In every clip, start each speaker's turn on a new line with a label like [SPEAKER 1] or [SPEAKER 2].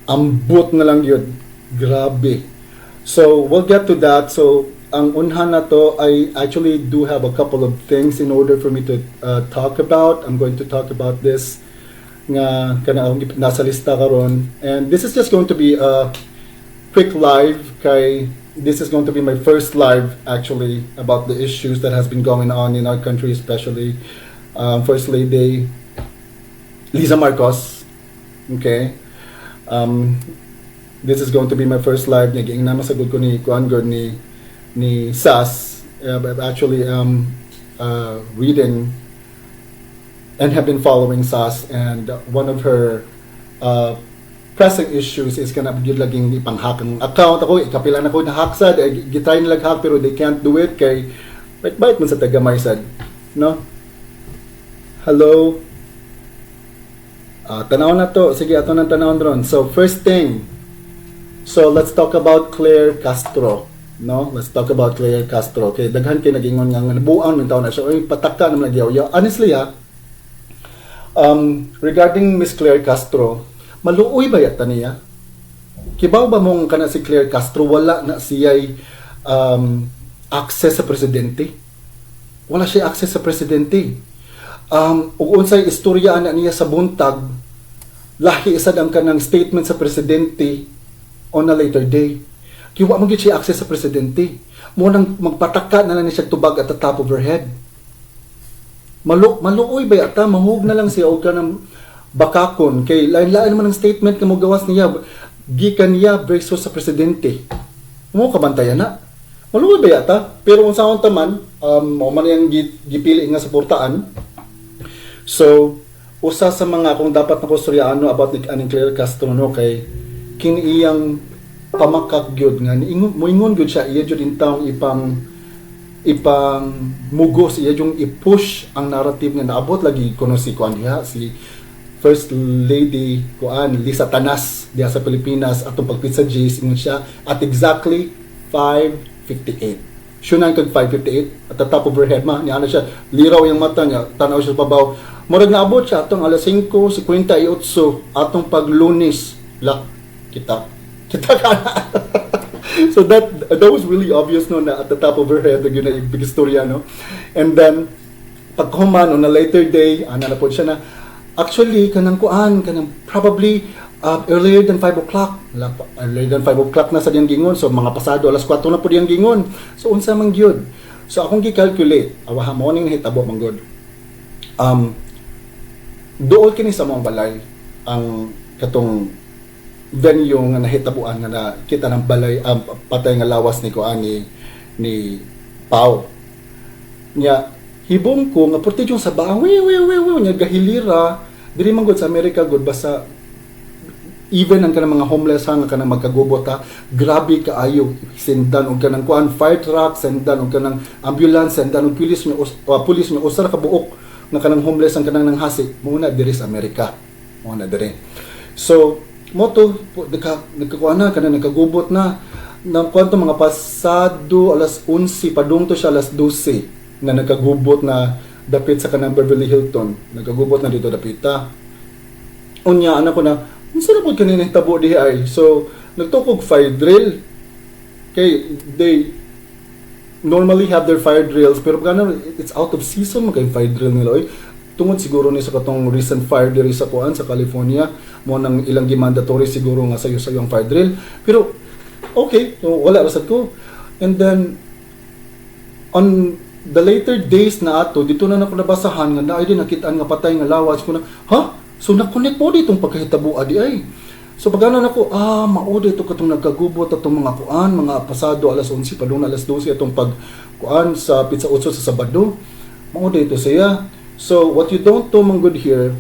[SPEAKER 1] ambot na lang yun. Grabe. So, we'll get to that. So, ang unhan na to, I actually do have a couple of things in order for me to talk about. I'm going to talk about this nga kanang nasa lista karon. And this is just going to be a quick live kay this is going to be my first live actually about the issues that has been going on in our country, especially First Lady Liza Marcos. Okay. This is going to be my first live. Naging namasagod ko ni Kuangard ni Sas. I've actually reading and have been following Sas, and one of her pressing issues is kana gyud laging ipang-hack ang account. Ako ikapila na ko na hack sad, gitry nila hack pero they can't do it kay bait man sa tagamay sad, no? Hello. Tanaw na to. Sige, ato nang tanawon ron. So first thing, so let's talk about Claire Castro, no? Let's talk about Claire Castro. Okay, daghan kay nagingon nga nabuang ng taon na siya. Oy, patakka naman nagyaw. Honestly, regarding Miss Claire Castro, maluoy ba yata niya? Kibaw ba mong kana si Claire Castro wala na siya'y access sa presidente? Wala siya access sa presidente. Ug unsay istorya ana niya sa buntag, lahi isad ang kanang statement sa presidente on a later day. Kiwa mo gyud siya access sa presidente. Mo nang magpataka na lang siya tubag at the top of her head. Maluoy ba yata? Mahug na lang siya o kanang bakakon kay lain-lain naman ang statement nga mo gawas niya gikan niya versus sa presidente. Mo kabantayan na. Maluoy ba yata? Pero kung saan taman mao man yang gipili nga suportaan. So usa sa mga kung dapat na kustoryano about ni Claire Castro no kay kini iyang pamakak gyud nga moingon gyud siya iya gyud intawong ipang mugos iya yung i-push ang narrative nga naabot lagi kuno si kuan diha si First Lady kuan Liza Tanas diha sa Pilipinas atong pagpitsa Jays ingon siya at exactly 5:58. Siya nang kag 5:58 at the top of her head ma niya siya liraw yung mata niya tanaw siya sa babaw murag naabot siya atong alas 5:58 atong paglunes la kita kana. So that was really obvious no na at the top of her head yun na big istorya no. And then paghuman on a later day ana na po siya na actually kanang probably earlier than 5 o'clock. Earlier than 5 o'clock na sa diyang gingon. So mga pasado alas 4 na po diyang gingon. So unsa man gyud. So akong gi-calculate awaha mo ning nahitabo man gyud. Dool kini sa mga balay ang katong venue nga nahitabuan nga nakita ng balay patay nga lawas ni kuan ni Pau. Nya hibong ko nga porti yung sa baang nya gahilira diri man gud sa America gud basta even ang kanang mga homeless nga kanang magkagubot grabe kaayo sendan og kanang kuan fire truck sendan og kanang ambulance sendan og pulis nga usar ka buok nga kanang homeless ang kanang nanghasi muna diri sa America muna diri. So moto nagkakuan na kanang nagkagubot na nang kwanto mga pasado alas 11 padung to siya alas 12 na nagkagubot na dapit sa kanang Beverly Hilton nagkagubot na dito dapita unya anak ko na unsa na pud kanina tabo dihi ay so nagtukog fire drill kay they normally have their fire drills pero kana it's out of season kay fire drill nila oy tungod siguro ni sa katong recent fire diri sa kuan sa California mo nang ilang mandatory siguro nga sayo ang fire drill pero okay so wala rasad ko. And then on the later days na ato dito na nako nabasahan nga naay din nakitaan nga patay nga lawas ko na so na-connect mo ditong pagkahitabo adi ay so pagano nako mao dito katong nagkagubot atong mga kuan mga pasado alas 11 padung alas 12 atong pag kuan sa pizza 8 sa Sabado mao dito siya. So what you don't do man good here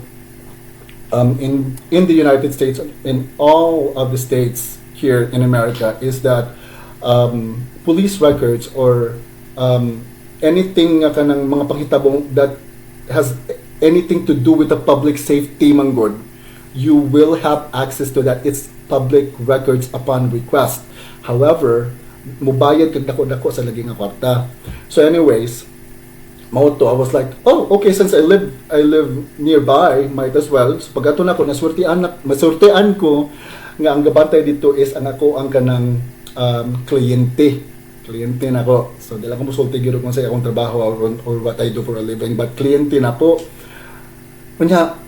[SPEAKER 1] in the United States, in all of the states here in America, is that police records or anything nga kanang mga panghitabong that has anything to do with the public safety man good, you will have access to that. It's public records upon request. However, mubayad kag dako-dako sa lagi nga kwarta. So anyways, mauto I was like, oh okay, since I live nearby, might as well. So pagato na ko masurtean ko nga ang gabantay dito is ang ako ang kanang kliyente na ko. So dala ko musulti gyud kung sa akong trabaho or what I do for a living, but kliyente na ko. Unya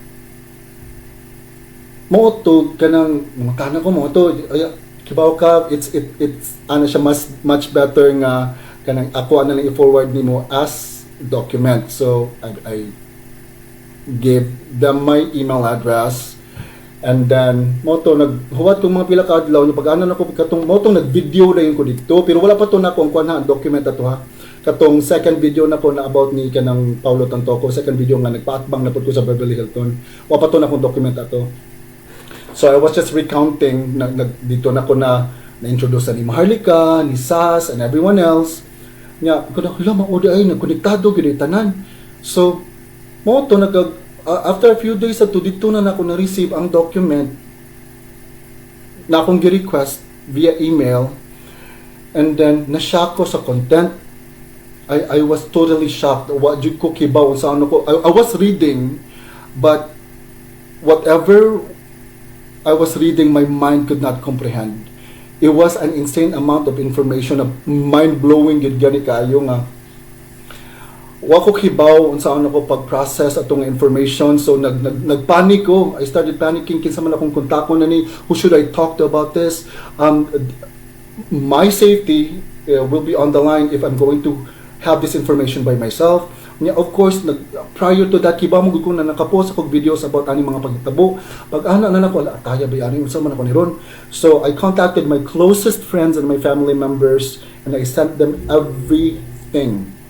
[SPEAKER 1] mo to kanang makana ko mo to kibaw ka, it's ano siya much better nga kanang ako ana lang i-forward nimo as document. So I gave them my email address. And then, moto naghuwat kong mga pila ka adlaw, pag-ano na ko katong moto nag-video na yun ko dito, pero wala pa to na ko ang kuan ha, document ato ha. Katong second video na ko na about ni kanang Paulo Tantoco, second video nga nagpaatbang na pud ko sa Beverly Hilton. Wala pa to na kong document ato. So I was just recounting dito na ko na-introduce ni Maharlika, ni Sas, and everyone else. Nya, kada hala maudi ay nagkonektado gid tanan. So moto after a few days ato dito na ako na-receive ang document na akong gi-request via email, and then na-shock ko sa content. I was totally shocked. What jud ko kibaw sa ano ko. I was reading, but whatever I was reading, my mind could not comprehend. It was an insane amount of information, mind-blowing gid gani kaayo nga wa ko kibaw unsa ako pag-process atong information. So nagpanic ko. I started panicking kinsa man akong kontakon na ni, who should I talk to about this. My safety will be on the line if I'm going to have this information by myself. Of course, prior to that, kibaw mo gud ko na nakapost ako videos about ani mga pagtabo. Pag ana na nako ala kaya ba ani unsa man ako ni ron. So I contacted my closest friends and my family members, and I sent them everything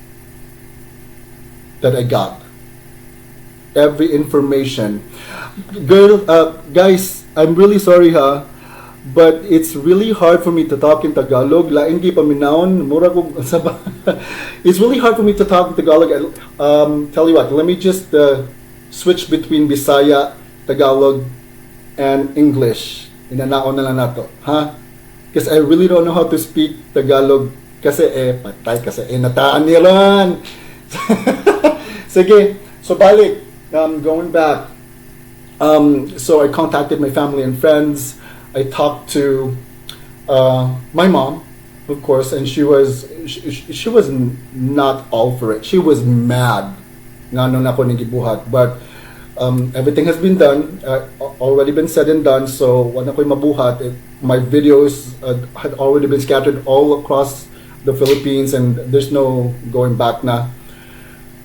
[SPEAKER 1] that I got, every information. Guys, I'm really sorry ha, but it's really hard for me to talk in Tagalog. Lain gi paminawon, mura ko saba. It's really hard for me to talk in Tagalog. Tell you what, let me just switch between Bisaya, Tagalog, and English. Inanaon na lang nato, ha? Because I really don't know how to speak Tagalog. Kasi patay kasi nataan nilan. Sige, so balik, going back. So I contacted my family and friends. I talked to my mom, of course, and she was not all for it. She was mad nga nung ako nagibuhat. But everything has been done, already been said and done. So wala ko'y mabuhat. My videos had already been scattered all across the Philippines, and there's no going back na.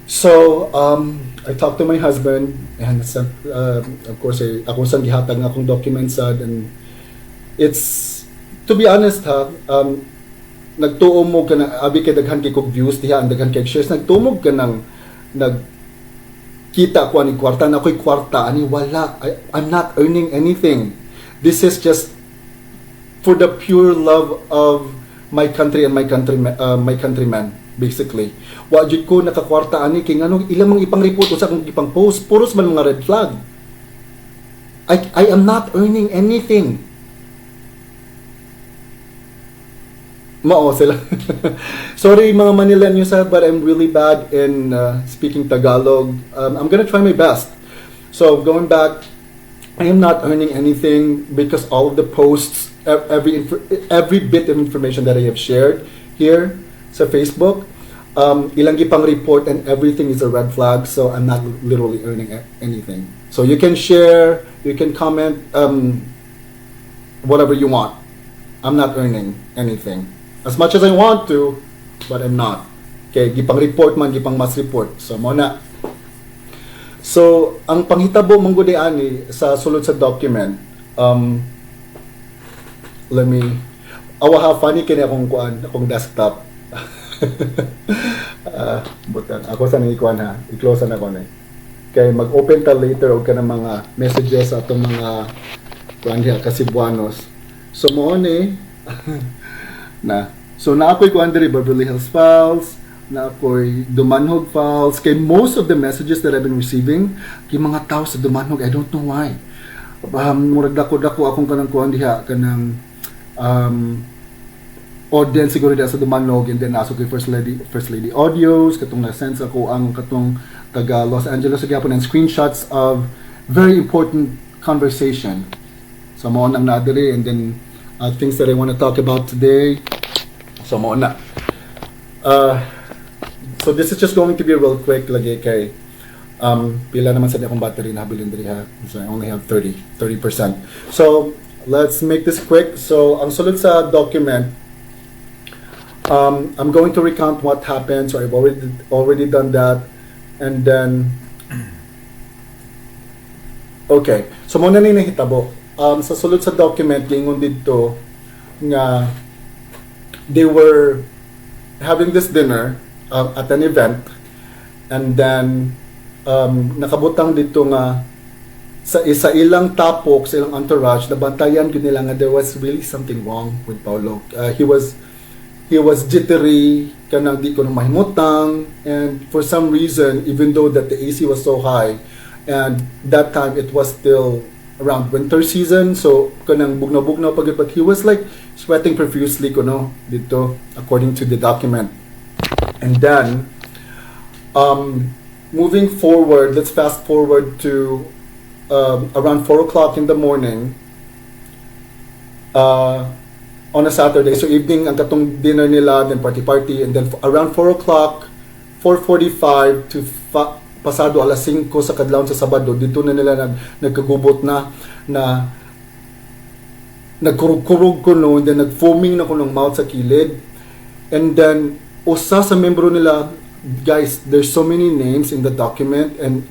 [SPEAKER 1] So, I talked to my husband, and of course, akong sang gihatag nga akong documents and it's, to be honest ha, nagtuo mo ka na, abi kay daghan kay kog views diha, ang daghan kay shares, nagtumog ka nang nagkita ko ani kwarta na ako'y kwarta ani wala. I'm not earning anything. This is just for the pure love of my country and my countrymen. Basically, wa jud ko nakakwarta ani kay nganong ilang mga ipang report usa kong ipang post puros man mga red flag. I am not earning anything. Mao sila. Sorry mga Manileños, but I'm really bad in speaking Tagalog. I'm gonna try my best. So going back, I am not earning anything because all of the posts, every bit of information that I have shared here sa Facebook, ilang gipang report and everything is a red flag, so I'm not literally earning anything. So you can share, you can comment, whatever you want. I'm not earning anything. As much as I want to, but I'm not. Okay, gipang report man, gipang mass report. So mo na. So, ang panghitabo manggudi ani sa sulod sa document, let me, awa funny kini akong kuan, akong desktop. Butan ako sa nangikuan ha, i-close na ko na. Kay mag-open ta later og kanang mga messages sa atong mga kuan diha Kasibuanos. So mo ni na. So na ako'y kuan diri Beverly Hills Files, na ako'y Dumanhog Files. Kay most of the messages that I've been receiving kay mga tao sa Dumanhog, I don't know why. Murag dako akong kanang kuan diha kanang audience siguro diha sa Dumanog, and then naso kay First Lady audios katong na-sense ako ang katong taga Los Angeles sa gyapon, and screenshots of very important conversation So mo nang nadiri, and then things that I want to talk about today. So mo na. So this is just going to be real quick lagi kay pila naman sa akong battery na habilin diri ha. So I only have 30%. So let's make this quick. So ang sulod sa document, I'm going to recount what happened. So I've already done that, and then okay. So muna ni nahitabo. Sa sulod sa document gingon dito nga they were having this dinner at an event, and then nakabutang dito nga sa ilang tapok, sa ilang entourage, nabantayan ko nila nga there was really something wrong with Paulo. He was jittery, kanang di ko na mahimutang, and for some reason, even though that the AC was so high, and that time it was still around winter season, so kanang bugnaw-bugnaw pagit, but he was like sweating profusely kuno dito according to the document. And then moving forward, let's fast forward to around 4 o'clock in the morning on a Saturday. So evening ang katong dinner nila, then party, and then around 4 o'clock, 4:45 to pasado alas 5 sa kadlawon sa Sabado, dito na nila nagkagubot na nagkurug-kurug ko no, and then nag-foaming na ko ng mouth sa kilid. And then usa sa membro nila, guys, there's so many names in the document, and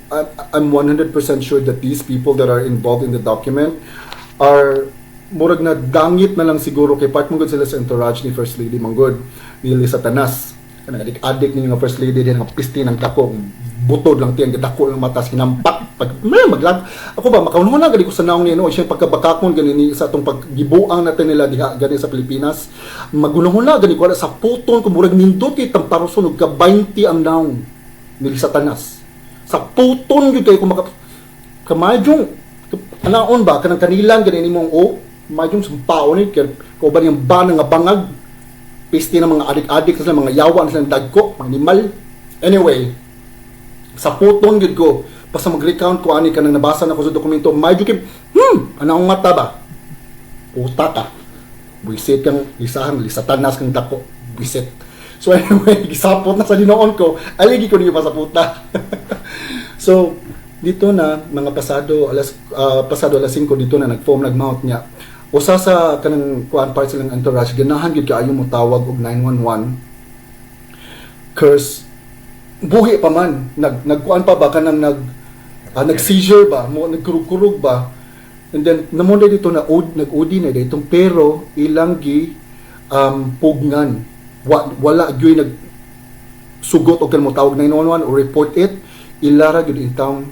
[SPEAKER 1] I'm 100% sure that these people that are involved in the document are murag na dangit na lang siguro kay part mong sila sa entourage ni First Lady Manggod ni Liza Tanas. Kanang adik ni nga First Lady din nga pisti ng dako, butod lang tiyan dako ng matas hinampak pag maglag ako ba makaunon na gali ko sa naong ni no siya pagkabakakon ganini sa atong paggibuang natin nila diha gani sa Pilipinas, magunahon na gani ko sa puton ko murag nindot kay tamparoson og ka 20 ang naong ni Liza Tanas sa puton gyud kay ko kamayong anaon ba kanang kanilang gani nimong mayong sumpaon ni kay ko ba yung ban nga bangag pisti ng mga adik-adik sa mga yawa sa dagko mga animal. Anyway, sa puton gid ko basta mag-recount ko ani kanang nabasa na ko sa dokumento, medyo kay anong mata ba uta ka buisit kang lisahan Liza Tanas kang dako buisit. So anyway, gisapot na sa dinoon ko, aligi ko niyo pa sa puta. So dito na mga pasado alas 5 dito na nag-foam nag-mount niya. Usa sa kanang kuan part silang entourage ganahan gyud kaayo mo tawag og 911 curse buhi pa man nagkuan pa ba kanang nag-seizure ba mo nagkurug-kurug ba, and then namonday dito na nag-udi na ditong pero ilang gi pugngan wala gyud nag sugot og kanang mo tawag 911 or report it, ilara gyud intawng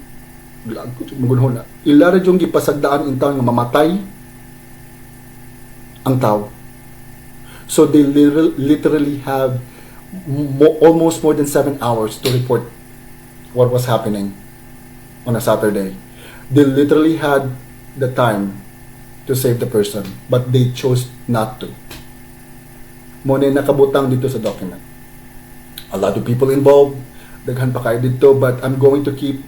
[SPEAKER 1] magunhon na ilara jung gipasagdaan intawng nga mamatay ang tao. So they literally have almost more than 7 hours to report what was happening on a Saturday. They literally had the time to save the person, but they chose not to. Muna nakabutang dito sa document. A lot of people involved, daghan pa kayo dito, but I'm going to keep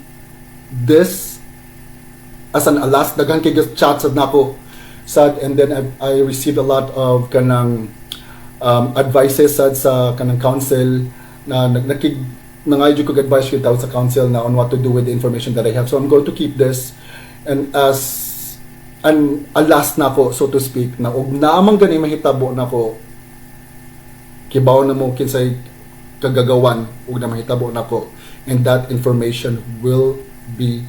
[SPEAKER 1] this as an last daghan kay chats na ako sad, and then I received a lot of kanang advices sad sa kanang council na nangayo ko advice with sa council na on what to do with the information that I have. So I'm going to keep this, and as last na ko, so to speak, na og naamang gani mahitabo na ko kibaw na mo kinsay kagagawan ug na mahitabo na ko, and that information will be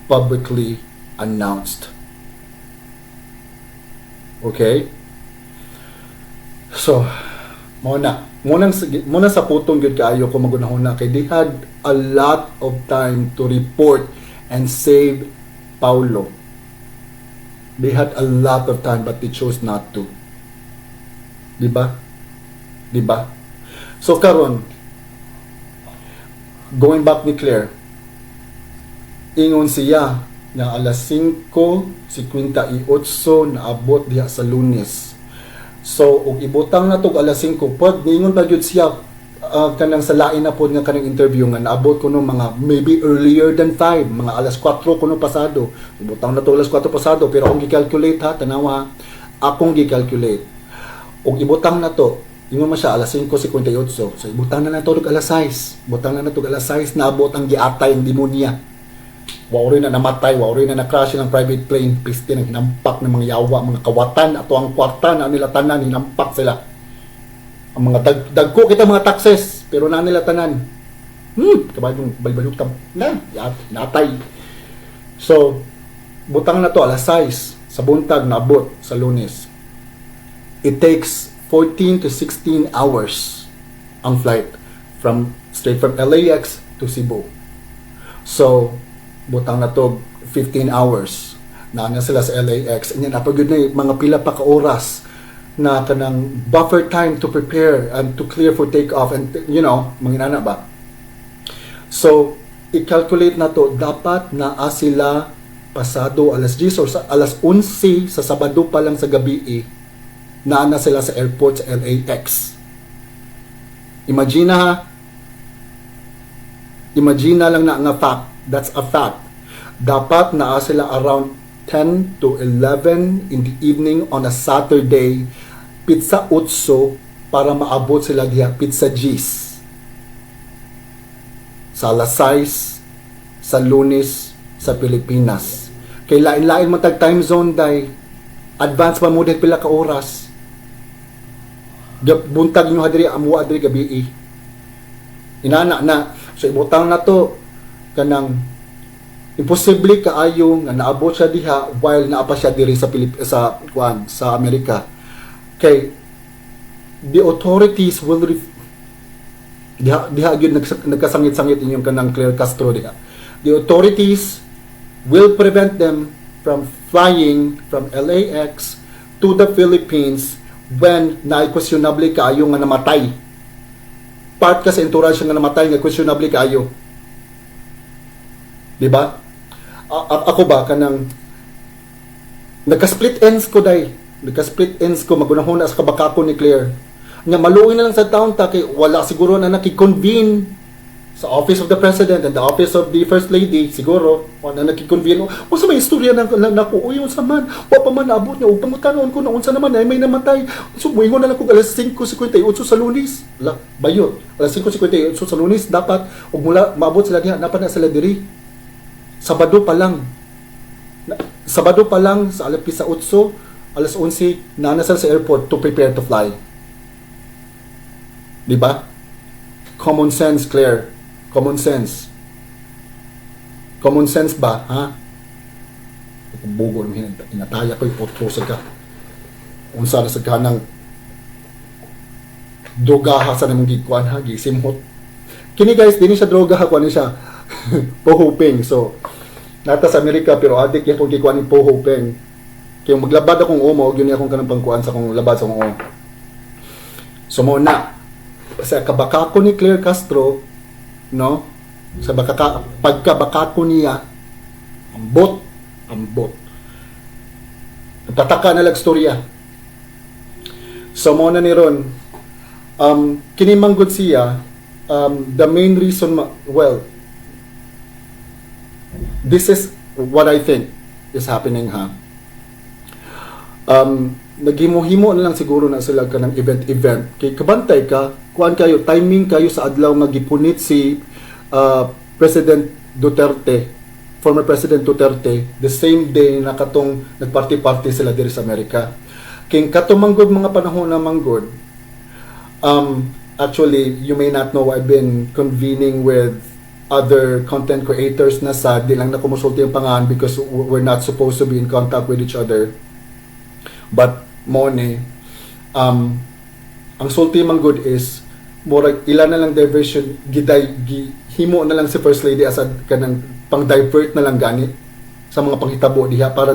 [SPEAKER 1] publicly announced. Okay? So, muna sa putong gyud kaayo ko magunahon na kay they had a lot of time to report and save Paulo. They had a lot of time, but they chose not to. Diba? So karon, going back ni Claire, ingon siya na alas 5:58 naabot diha sa Lunes. So og ibutang na tog alas 5, pag ningon pa gyud siya kanang sa lain na po nga kanang interview nga naabot ko no mga maybe earlier than 5, mga alas 4 ko no pasado. Butang na to alas 4 pasado pero akong gi-calculate ha, tanawa, akong gi-calculate. Og ibutang na to, ingon man siya alas 5:58. So ibutang na to alas 6. Butang na to alas 6 naabot ang giatay ang demonya. Wa rin na namatay, wa rin na na-crash ng private plane, piste nang hinampak ng mga yawa, mga kawatan ato ang kwarta na nila tanan hinampak sila. Ang mga dagko kita mga taxes pero na nila tanan kabayong balbaluk na natay. So butang na to alas 6 sa buntag naabot sa Lunes. It takes 14 to 16 hours ang flight straight from LAX to Cebu. So butang na to 15 hours na sila sa LAX and yan apagod na mga pila pa ka oras na kanang buffer time to prepare and to clear for takeoff and manginana ba. So i-calculate na to, dapat na sila pasado alas 10 or alas 11 sa Sabado pa lang sa gabi na sila sa airport sa LAX. Imagine ha, imagine lang na nga fact, that's a fact. Dapat na sila around 10 to 11 in the evening on a Saturday, pizza 8 para maabot sila diha pizza G's sa alas 6 sa Lunes sa Pilipinas. Kay lain-lain man tag time zone day, advance pa mo din pila ka oras. Buntag nyo hadiri amwa adiri gabi. Inana na. So ibutang na to kanang imposible kaayo nga naabot siya diha while naapa siya diri sa Amerika. Okay, the authorities will diha gyud nagkasangit-sangit inyong kanang Claire Castro diha. The authorities will prevent them from flying from LAX to the Philippines when na-questionable kaayo nga namatay. Part kasi entourage nga namatay nga questionable kaayo. Di ba? Ako ba kanang nagka-split ends ko day. Nagka-split ends ko magunahon sa kabakako ni Claire. Nga maluoy na lang sa town ta kay wala siguro na nakikonvene sa Office of the President and the Office of the First Lady siguro wala na nakikonvene. O sa may istorya na nako uyon sa man. Wa pa man naabot niya upang mutanon ko na unsa naman ay may namatay. So muingon na lang ko alas 5:58 sa Lunes. Bayot. Alas 5:58 sa Lunes dapat ug mula maabot sila diha dapat na sila diri. Sabado pa lang sa alas 8 alas 11 na sila sa airport to prepare to fly. Di ba? Common sense, Claire. Common sense. Common sense ba, ha? Bugo ng hinataya ko yung sa ka. Unsa na sa kanang drogaha sa namang gikuan ha, gisimhot. Kini guys, dini siya droga ha, kuan siya. Pohoping. So, nata sa Amerika pero adik yung kung gikuan ni pohoping. Kaya maglabad akong umo, yun akong kanang pangkuan sa akong labad sa akong umo. So muna, sa kabakako ni Claire Castro, no? Sa pagkabakako niya, ambot. Pataka na lang storya. So muna ni Ron, kinimanggod siya, the main reason, this is what I think is happening ha. Naghimo-himo na lang siguro na sila ka ng event kay kabantay ka kuan kayo timing kayo sa adlaw nga gipunit si President Duterte, former President Duterte, the same day na katong nagparty-party sila diri sa Amerika. Kay katumanggod mga panahon na manggod, actually you may not know, I've been convening with other content creators na sad di lang na kumusulti yung pangalan because we're not supposed to be in contact with each other. But money, ang sulti man good is murag ilan na lang diversion himo na lang si First Lady as kanang pang divert na lang gani sa mga panghitabo diha para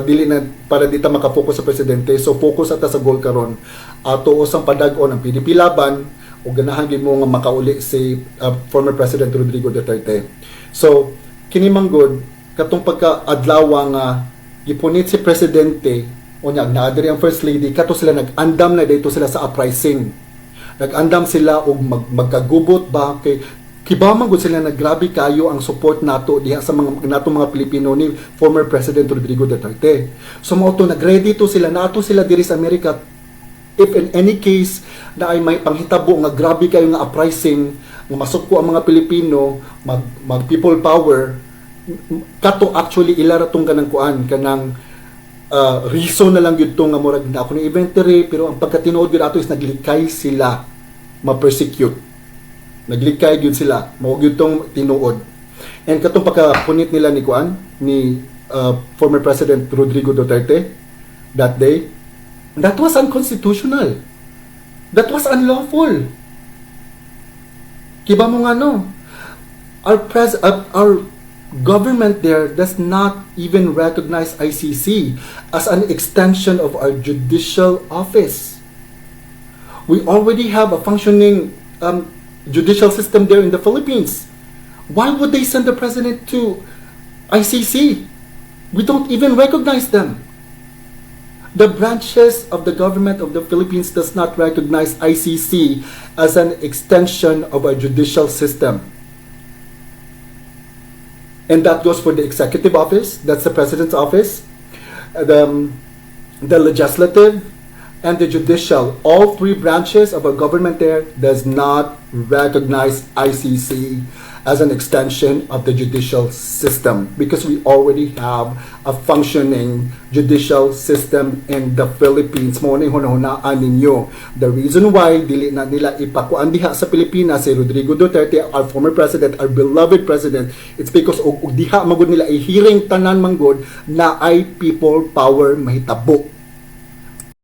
[SPEAKER 1] di ta makafocus sa presidente. So focus ata sa goal karon ato usang padag-on ang PDP laban o ganahan gyud mo nga makauli si former President Rodrigo Duterte. So kini man good katong pagka-adlaw nga gipunit si presidente o naadiri ang First Lady, kato sila nag-andam na dito sila sa uprising. Nag-andam sila og magkagubot ba kay kibaman gud sila na grabe kayo ang support nato diha sa mga Pilipino ni former President Rodrigo Duterte. So mao to nagready to sila nato sila diri sa Amerika if in any case na ay may panghitabo nga grabe kayo nga uprising nga masuko ang mga Pilipino mag people power kato actually ilara tong kanang kuan kanang reason na lang yun to nga murag na ako ng inventory pero ang pagkatinuod yun ato is naglikay sila ma-persecute. Naglikay yun sila. Mawag yun tong tinuod. And katong pagkapunit nila ni Kuan, ni former President Rodrigo Duterte that day, that was unconstitutional. That was unlawful. Kiba mo nga no? Our government there does not even recognize ICC as an extension of our judicial office. We already have a functioning judicial system there in the Philippines. Why would they send the president to ICC? We don't even recognize them. The branches of the government of the Philippines does not recognize ICC as an extension of our judicial system. And that goes for the executive office, that's the president's office, the legislative, and the judicial. All three branches of our government there does not recognize ICC as an extension of the judicial system because we already have a functioning judicial system in the Philippines. Mo na hunahunaan ninyo. The reason why dili na nila ipakuan diha sa Pilipinas si Rodrigo Duterte, our former president, our beloved president, it's because og diha magud nila ihiring tanan manggod na ay people power mahitabo.